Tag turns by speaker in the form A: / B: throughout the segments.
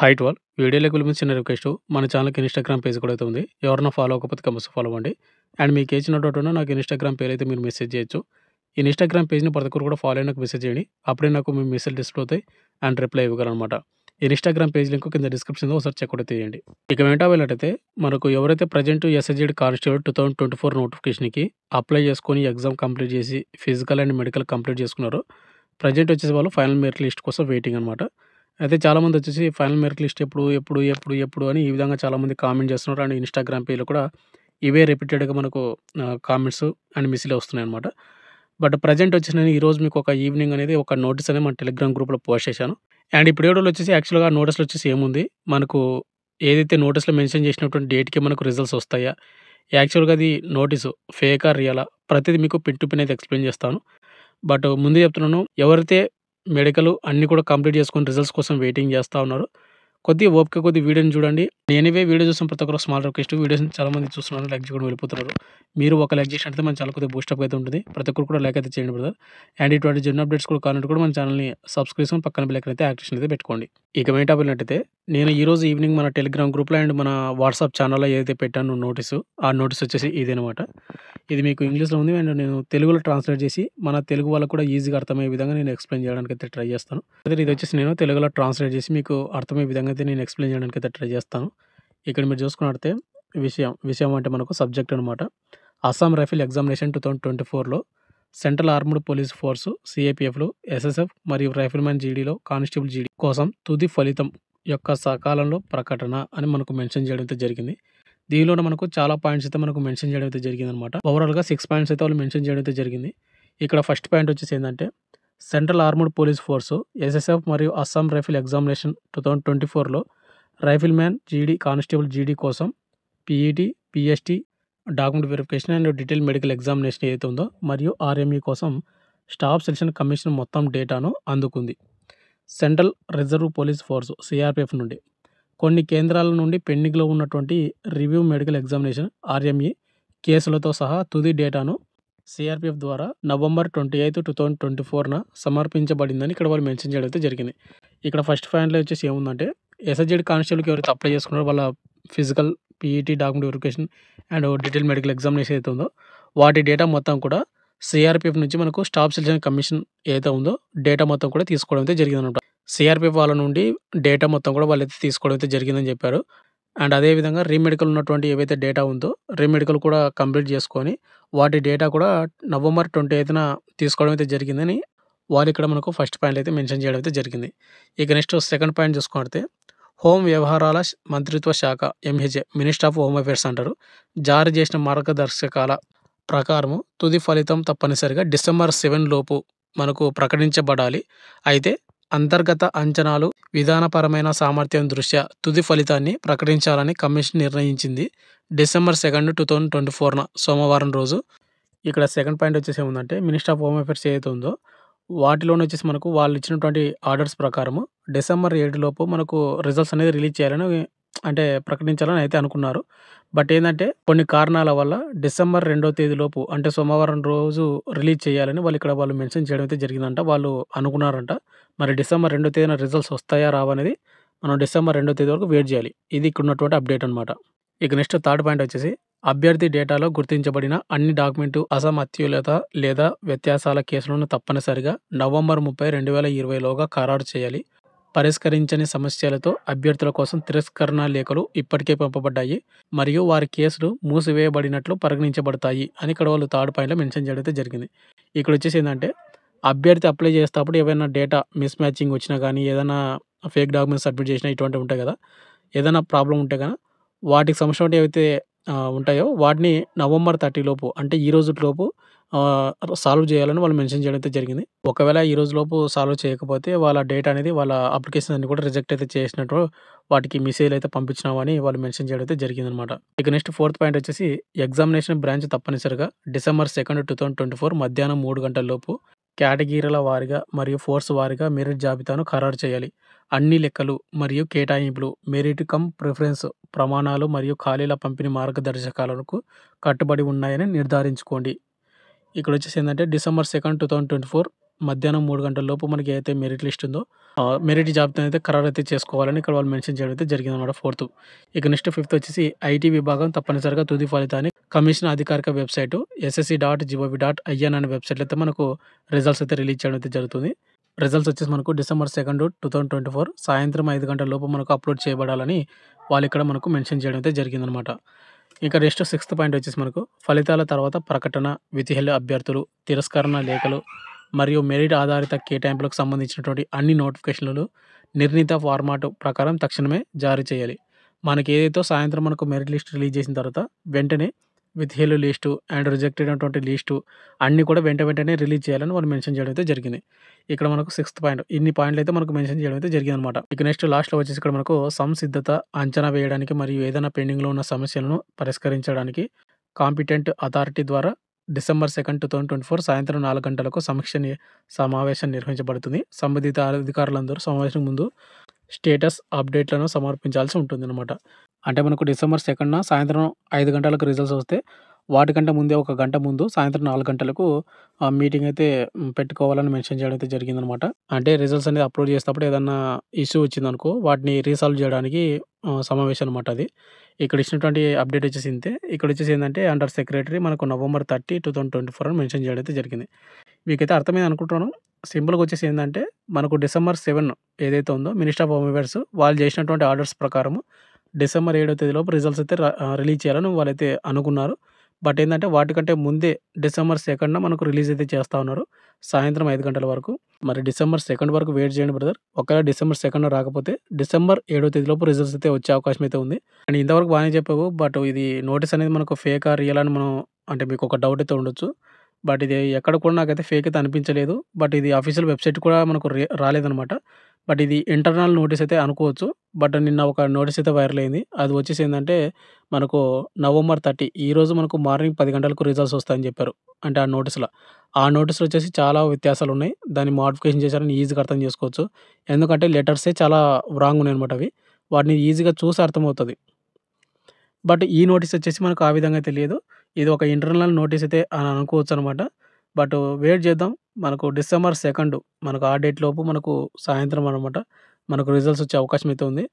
A: Hi to all. వీడియోలోకి వెళ్ళే ముందు చిన్న రిక్వెస్ట్. మన ఛానల్‌కి ఇన్‌స్టాగ్రామ్ పేజ్ కూడా అయితే ఉంది. ఎవరైనా ఫాలో అవ్వకపోతే కంపల్సరీ ఫాలో అవ్వండి. అండ్ మీకు ఏ చిన్న డౌట్ ఉన్నా నాకు ఇన్‌స్టాగ్రామ్ పేరైతే మీరు మెసేజ్ చేయొచ్చు. ఇన్‌స్టాగ్రామ్ పేజ్‌ని ప్రతి ఒక్కరు కూడా ఫాలో అయ్యి నాకు మెసేజ్ చేయండి. అప్పుడే నాకు మీ మెసేజ్ డిస్ప్లే అవుతాయి అండ్ రిప్లై ఇవ్వగలనమాట. ఇన్‌స్టాగ్రామ్ పేజ్ లింక్ కింద డిస్క్రిప్షన్‌లో ఒకసారి చెక్ కూడా చేయండి. ఇక వెంట వెళ్ళినట్టయితే మనకు ఎవరైతే ప్రెజెంట్ ఎస్‌హెచ్‌జీడీ కానిస్టేబుల్ 2024 నోటిఫికేషన్‌కి అప్లై చేసుకొని ఎగ్జామ్ కంప్లీట్ చేసి ఫిజికల్ అండ్ మెడికల్ కంప్లీట్ చేసుకున్నారో ప్రెజెంట్ వచ్చేసి వాళ్ళు ఫైనల్ మెరిట్ లిస్ట్ కోసం వెయిటింగ్ అనమాట. అయితే చాలామంది వచ్చేసి ఫైనల్ మెరిట్ లిస్ట్ ఎప్పుడు అని ఈ విధంగా చాలామంది కామెంట్ చేస్తున్నారు. అండ్ ఇన్‌స్టాగ్రామ్ పేజ్‌లో కూడా ఇవే రిపీటెడ్‌గా మనకు కామెంట్స్ అండ్ మెసేజ్‌లు వస్తున్నాయన్నమాట. బట్ ప్రెజెంట్ వచ్చేసి నేను ఈరోజు మీకు ఒక ఈవినింగ్ అనేది ఒక నోటీస్ అనేది మన టెలిగ్రామ్ గ్రూప్‌లో పోస్ట్ చేశాను. అండ్ ఈ వీడియోలో వచ్చేసి యాక్చువల్‌గా నోటీస్‌లో వచ్చేసి ఏముంది, మనకు ఏదైతే నోటీస్‌లో మెన్షన్ చేసినటువంటి డేట్‌కి మనకు రిజల్ట్స్ వస్తాయా? యాక్చువల్‌గా అది నోటీసు ఫేకా? రియలా? ప్రతిది మీకు పిన్ టు పిన్ అయితే ఎక్స్‌ప్లెయిన్ చేస్తాను. బట్ ముందే చెప్తున్నాను, ఎవరైతే మెడికల్ అన్నీ కూడా కంప్లీట్ చేసుకొని రిజల్ట్స్ కోసం వెయిటింగ్ చేస్తా ఉన్నారో, కొద్దిగా ఓపిక కొద్ది వీడియోని చూడండి. ఎనీవే వీడియో చూసిన ప్రతి ఒక్కరు స్మాల్ రిక్వెస్ట్, వీడియోస్‌ని చాలామంది చూస్తున్నారు, లైక్ చేయకుండా వెళ్ళిపోతున్నారు. మీరు ఒక లైక్ చేసినట్టయితే మన ఛానల్ కొద్దిగా బూస్టప్ అయితే ఉంటుంది. ప్రతి ఒక్కరు కూడా లైక్ అయితే చేయండి బ్రదర్. అండ్ ఇటువంటి జెన్యూన్ అప్డేట్స్ కూడా కావాలంటే కూడా మన ఛానల్‌ని సబ్స్క్రైబ్ చేసుకొని పక్కన బెల్ ఐకాన్ అయితే యాక్టివేషన్ అయితే పెట్టుకోండి. ఇక మెయిన్ టాపిక్ వెళ్ళినట్టయితే నేను ఈరోజు ఈవినింగ్ మన టెలిగ్రామ్ గ్రూప్‌లో అండ్ మన వాట్సాప్ ఛానల్‌లో ఏదైతే పెట్టానో నోటీసు, ఆ నోటీస్ వచ్చేసి ఇదనమాట. ఇది మీకు ఇంగ్లీష్‌లో ఉంది అండ్ నేను తెలుగులో ట్రాన్స్‌లేట్ చేసి మన తెలుగు వాళ్ళకి కూడా ఈజీగా అర్థమయ్యే విధంగా నేను ఎక్స్‌ప్లెయిన్ చేయడానికైతే ట్రై చేస్తాను. ఇది వచ్చేసి నేను తెలుగులో ట్రాన్స్‌లేట్ చేసి మీకు అర్థమయ్యే విధంగా అయితే నేను ఎక్స్‌ప్లెయిన్ చేయడానికైతే ట్రై చేస్తాను. ఇక్కడ మీరు చూసుకున్నట్టయితే విషయం అంటే మనకు సబ్జెక్ట్ అనమాట. అస్సాం రైఫిల్ ఎగ్జామినేషన్ 2024లో సెంట్రల్ ఆర్మ్డ్ పోలీస్ ఫోర్సు సీఏపీఎఫ్‌లు, ఎస్ఎస్ఎఫ్ మరియు రైఫిల్‌మ్యాన్ జీడీలో కానిస్టేబుల్ జీడీ కోసం తుది ఫలితం యొక్క సకాలంలో ప్రకటన అని మనకు మెన్షన్ చేయడం అయితే జరిగింది. దీనిలోనే మనకు చాలా పాయింట్స్ అయితే మనకు మెన్షన్ చేయడం అయితే జరిగిందనమాట. ఓవరాల్‌గా 6 పాయింట్స్ అయితే వాళ్ళు మెన్షన్ చేయడం అయితే జరిగింది. ఇక్కడ ఫస్ట్ పాయింట్ వచ్చేసి ఏందంటే, central armed police force, SSF మరియు అస్సాం రైఫిల్ ఎగ్జామినేషన్ 2024లో రైఫిల్‌మ్యాన్ జీడీ, కానిస్టేబుల్ జీడీ కోసం PET, PST document verification and detail medical examination ఏదైతే ఉందో మరియు ఆర్ఎంఈ కోసం స్టాఫ్ సెలక్షన్ కమిషన్ మొత్తం డేటాను అందుకుంది. Central reserve police force CRPF నుండి కొన్ని కేంద్రాల నుండి పెండింగ్‌లో ఉన్నటువంటి రివ్యూ మెడికల్ ఎగ్జామినేషన్ ఆర్ఎంఈ కేసులతో సహా తుది డేటాను సిఆర్‌పిఎఫ్ ద్వారా నవంబర్ 28, 2024న సమర్పించబడిందని ఇక్కడ వాళ్ళు మెన్షన్ చేయడం అయితే జరిగింది. ఇక్కడ ఫస్ట్ పాయింట్‌లో వచ్చేసి ఏముందంటే, ఎస్‌హెచ్‌జీడీ కానిస్టేబుల్‌కి ఎవరైతే అప్లై చేసుకున్నారో వాళ్ళ physical, PET document verification and detail medical examination ఏదైతే ఉందో వాటి డేటా మొత్తం కూడా సిఆర్‌పిఎఫ్ నుంచి మనకు స్టాఫ్ సెలక్షన్ కమిషన్ ఏదైతే ఉందో డేటా మొత్తం కూడా తీసుకోవడం అయితే జరిగిందనమాట. సిఆర్‌పిఎఫ్ వాళ్ళ నుండి డేటా మొత్తం కూడా వాళ్ళైతే తీసుకోవడం అయితే జరిగిందని చెప్పారు. అండ్ అదేవిధంగా రీమెడికల్ ఉన్నటువంటి ఏవైతే డేటా ఉందో రీమెడికల్ కూడా కంప్లీట్ చేసుకొని వాటి డేటా కూడా నవంబర్ 28న తీసుకోవడం అయితే జరిగిందని వాళ్ళు ఇక్కడ మనకు ఫస్ట్ పాయింట్ అయితే మెన్షన్ చేయడం అయితే జరిగింది. ఇక నెక్స్ట్ సెకండ్ పాయింట్ చూసుకుంటే, హోం వ్యవహారాల మంత్రిత్వ శాఖ MHA minister of home affairs అంటారు, జారీ చేసిన మార్గదర్శకాల ప్రకారము తుది ఫలితం తప్పనిసరిగా డిసెంబర్ 7 లోపు మనకు ప్రకటించబడాలి. అయితే అంతర్గత అంచనాలు, విధానపరమైన సామర్థ్యం దృష్ట్యా తుది ఫలితాన్ని ప్రకటించాలని కమిషన్ నిర్ణయించింది. డిసెంబర్ 2, 2024న సోమవారం రోజు. ఇక్కడ సెకండ్ పాయింట్ వచ్చేసి ఏముందంటే, మినిస్టర్ ఆఫ్ హోమ్ అఫేర్స్ ఏదైతే ఉందో వాటిలోనే వచ్చేసి మనకు వాళ్ళు ఇచ్చినటువంటి ఆర్డర్స్ ప్రకారము డిసెంబర్ 7 లోపు మనకు రిజల్ట్స్ అనేది రిలీజ్ చేయాలని అంటే ప్రకటించాలని అయితే అనుకున్నారు. బట్ ఏందంటే కొన్ని కారణాల వల్ల డిసెంబర్ 2వ తేదీ లోపు అంటే సోమవారం రోజు రిలీజ్ చేయాలని వాళ్ళు మెన్షన్ చేయడం అయితే జరిగిందంట. వాళ్ళు అనుకున్నారంట. మరి డిసెంబర్ 2వ తేదీన రిజల్ట్స్ వస్తాయా రావా అనేది మనం డిసెంబర్ 2వ తేదీ వరకు వెయిట్ చేయాలి. ఇది ఇక్కడ ఉన్నటువంటి అప్డేట్ అనమాట. ఇక నెక్స్ట్ థర్డ్ పాయింట్ వచ్చేసి, అభ్యర్థి డేటాలో గుర్తించబడిన అన్ని డాక్యుమెంటు అసమతుల్యత లేదా వ్యత్యాసాల కేసులను తప్పనిసరిగా నవంబర్ 30, 2020లోగా ఖరారు చేయాలి. పరిష్కరించని సమస్యలతో అభ్యర్థుల కోసం తిరస్కరణ లేఖలు ఇప్పటికే పంపబడ్డాయి మరియు వారి కేసులు మూసివేయబడినట్లు పరిగణించబడతాయి అని ఇక్కడ వాళ్ళు థర్డ్ పాయింట్‌లో మెన్షన్ చేయడం అయితే జరిగింది. ఇక్కడ వచ్చేసి ఏందంటే, అభ్యర్థి అప్లై చేసేటప్పుడు ఏవైనా డేటా మిస్ మ్యాచింగ్ వచ్చినా గానీ, ఏదైనా ఫేక్ డాక్యుమెంట్స్ సబ్మిట్ చేసినా ఇటువంటివి ఉంటాయి కదా! ఏదైనా ప్రాబ్లమ్ ఉంటే గన వాటికి సంబంధించినవి ఏవైతే ఉంటాయో వాటిని నవంబర్ 30 లోపు అంటే ఈ రోజుటిలోపు సాల్వ్ చేయాలని వాళ్ళు మెన్షన్ చేయడం అయితే జరిగింది. ఒకవేళ ఈ రోజులోపు సాల్వ్ చేయకపోతే వాళ్ళ డేటా అనేది వాళ్ళ అప్లికేషన్ అన్ని కూడా రిజెక్ట్ అయితే చేసినట్టు వాటికి మెసేజ్‌లు అయితే పంపించినామని వాళ్ళు మెన్షన్ చేయడం అయితే జరిగిందనమాట. ఇక నెక్స్ట్ ఫోర్త్ పాయింట్ వచ్చేసి, ఎగ్జామినేషన్ బ్రాంచ్ తప్పనిసరిగా డిసెంబర్ 2, 2024 మధ్యాహ్నం 3 గంటల లోపు కేటగిరీల వారీగా మరియు ఫోర్స్ వారీగా మెరిట్ జాబితాను ఖరారు చేయాలి. అన్ని లెక్కలు మరియు కేటాయింపులు, మెరిట్ కమ్ ప్రిఫరెన్స్ ప్రమాణాలు మరియు ఖాళీల పంపిణీ మార్గదర్శకాలకు కట్టుబడి ఉన్నాయని నిర్ధారించుకోండి. ఇక్కడ వచ్చేసి ఏందంటే డిసెంబర్ 2, 2024 మధ్యాహ్నం 3 గంటల లోపు మనకి ఏదైతే మెరిట్ లిస్ట్ ఉందో మెరిట్ జాబితాని అయితే ఖరారైతే చేసుకోవాలని ఇక్కడ వాళ్ళు మెన్షన్ చేయడం అయితే జరిగిందనమాట ఫోర్త్. ఇక నెక్స్ట్ ఫిఫ్త్ వచ్చేసి ఐటీ విభాగం తప్పనిసరిగా తుది ఫలితాన్ని కమిషన్ అధికారిక వెబ్‌సైటు ssc.gov.in అనే వెబ్‌సైట్‌లో అయితే మనకు రిజల్ట్స్ అయితే రిలీజ్ చేయడం అయితే జరుగుతుంది. రిజల్ట్స్ వచ్చేసి మనకు డిసెంబర్ 2, 2024 సాయంత్రం 5 గంటల లోపు మనకు అప్‌లోడ్ చేయబడాలని వాళ్ళిక్కడ మనకు మెన్షన్ చేయడం అయితే జరిగిందనమాట. ఇక నెక్స్ట్ సిక్స్త్ పాయింట్ వచ్చేసి మనకు ఫలితాల తర్వాత ప్రకటన, విధిహెల్ల అభ్యర్థులు, తిరస్కరణ లేఖలు మరియు మెరిట్ ఆధారిత కేటాయింపులకు సంబంధించినటువంటి అన్ని నోటిఫికేషన్‌లు నిర్ణీత ఫార్మాట్ ప్రకారం తక్షణమే జారీ చేయాలి. మనకి ఏదైతే సాయంత్రం మనకు మెరిట్ లిస్ట్ రిలీజ్ చేసిన తర్వాత వెంటనే విధిహెల్ల లిస్టు అండ్ రిజెక్టెడ్ అయినటువంటి లిస్టు అన్నీ కూడా వెంటనే రిలీజ్ చేయాలని వాళ్ళు మెన్షన్ చేయడం అయితే జరిగింది. ఇక్కడ మనకు సిక్స్త్ పాయింట్ ఇన్ని పాయింట్లు అయితే మనకు మెన్షన్ చేయడం అయితే జరిగిందనమాట. ఇక నెక్స్ట్ లాస్ట్‌లో వచ్చేసి ఇక్కడ మనకు సంసిద్ధత అంచనా వేయడానికి మరియు ఏదైనా పెండింగ్‌లో ఉన్న సమస్యలను పరిష్కరించడానికి కాంపిటెంట్ అథారిటీ ద్వారా డిసెంబర్ 2, 2024 సాయంత్రం 4 గంటలకు సమావేశం నిర్వహించబడుతుంది. సంబంధిత అధికారులందరూ సమావేశం ముందు స్టేటస్ అప్డేట్‌లను సమర్పించాల్సి ఉంటుందన్నమాట. అంటే మనకు డిసెంబర్ 2న సాయంత్రం 5 గంటలకు రిజల్ట్స్ వస్తే వాటికంటే ముందే ఒక గంట ముందు సాయంత్రం 4 గంటలకు మీటింగ్ అయితే పెట్టుకోవాలని మెన్షన్ చేయడం అయితే జరిగిందనమాట. అంటే రిజల్ట్స్ అనేది అప్‌లోడ్ చేసేటప్పుడు ఏదన్నా ఇష్యూ వచ్చిందనుకో వాటిని రీసాల్వ్ చేయడానికి సమావేశం అనమాట అది. ఇక్కడ ఇచ్చినటువంటి అప్డేట్ వచ్చేసి ఇంతే. ఇక్కడ వచ్చేసి ఏందంటే అండర్ సెక్రటరీ మనకు నవంబర్ 30, 2024 అని మెన్షన్ చేయడం అయితే జరిగింది. మీకైతే అర్థమైంది అనుకుంటున్నాను. సింపుల్‌గా వచ్చేసి ఏందంటే మనకు డిసెంబర్ 7 ఏదైతే ఉందో మినిస్టర్ ఆఫ్ హోమ్ అఫైర్స్ వాళ్ళు చేసినటువంటి ఆర్డర్స్ ప్రకారము డిసెంబర్ 7వ తేదీలోపు రిజల్ట్స్ అయితే రిలీజ్ చేయాలని వాళ్ళైతే అనుకున్నారు. బట్ ఏందంటే వాటికంటే ముందే డిసెంబర్ 2న మనకు రిలీజ్ అయితే చేస్తా ఉన్నారు. సాయంత్రం 5 గంటల వరకు. మరి డిసెంబర్ 2 వరకు వెయిట్ చేయండి బ్రదర్. ఒకవేళ డిసెంబర్ 2 రాకపోతే డిసెంబర్ 7వ తేదీలోపు రిజల్ట్స్ అయితే వచ్చే అవకాశం అయితే ఉంది. అండ్ ఇంతవరకు బానే చెప్పావు. బట్ ఇది నోటీస్ అనేది మనకు ఫేకా? రియలా? అని మనం అంటే మీకు ఒక డౌట్ అయితే ఉండొచ్చు. బట్ ఇది ఎక్కడ కూడా నాకైతే ఫేక్ అయితే అనిపించలేదు. బట్ ఇది అఫీషియల్ వెబ్‌సైట్ కూడా మనకు రాలేదనమాట. బట్ ఇది ఇంటర్నల్ నోటీస్ అయితే అనుకోవచ్చు. బట్ నిన్న ఒక నోటీస్ అయితే వైరల్ అయింది. అది వచ్చేసి ఏందంటే మనకు నవంబర్ 30 ఈరోజు మనకు మార్నింగ్ 10 గంటలకు రిజల్ట్స్ వస్తాయని చెప్పారు. అంటే ఆ నోటీస్‌ల. ఆ నోటీస్‌లో వచ్చేసి చాలా వ్యత్యాసాలున్నాయి. దాన్ని మోడిఫికేషన్ చేశారని ఈజీగా అర్థం చేసుకోవచ్చు. ఎందుకంటే లెటర్సే చాలా రాంగ్ ఉన్నాయన్నమాట అవి. వాటిని ఈజీగా చూసి అర్థమవుతది. బట్ ఈ నోటీస్ వచ్చేసి మనకు ఆ విధంగా అయితే లేదు. ఇది ఒక ఇంటర్నల్ నోటీస్ అయితే అని అనుకోవచ్చనమాట. బట్ వెయిట్ చేద్దాం. మనకు డిసెంబర్ 2 మనకు ఆ డేట్ లోపు మనకు సాయంత్రం అనమాట. మనకు రిజల్ట్స్ వచ్చే అవకాశం అయితే ఉంది.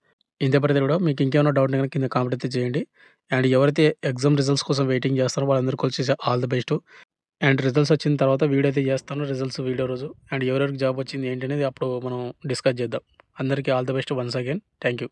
A: ఇంతే బ్రదర్ కూడా మీకు ఇంకేమైనా డౌట్ ఉంటే గనుక కింద కామెంట్ అయితే చేయండి. అండ్ ఎవరైతే ఎగ్జామ్ రిజల్ట్స్ కోసం వెయిటింగ్ చేస్తారో వాళ్ళందరికీ వచ్చేసి all the best. And results వచ్చిన తర్వాత వీడియో అయితే చేస్తాను. రిజల్ట్స్ వీడియో రోజు. అండ్ ఎవరెవరికి జాబ్ వచ్చింది ఏంటి అనేది అప్పుడు మనం డిస్కస్ చేద్దాం. అందరికీ all the best once again. Thank you.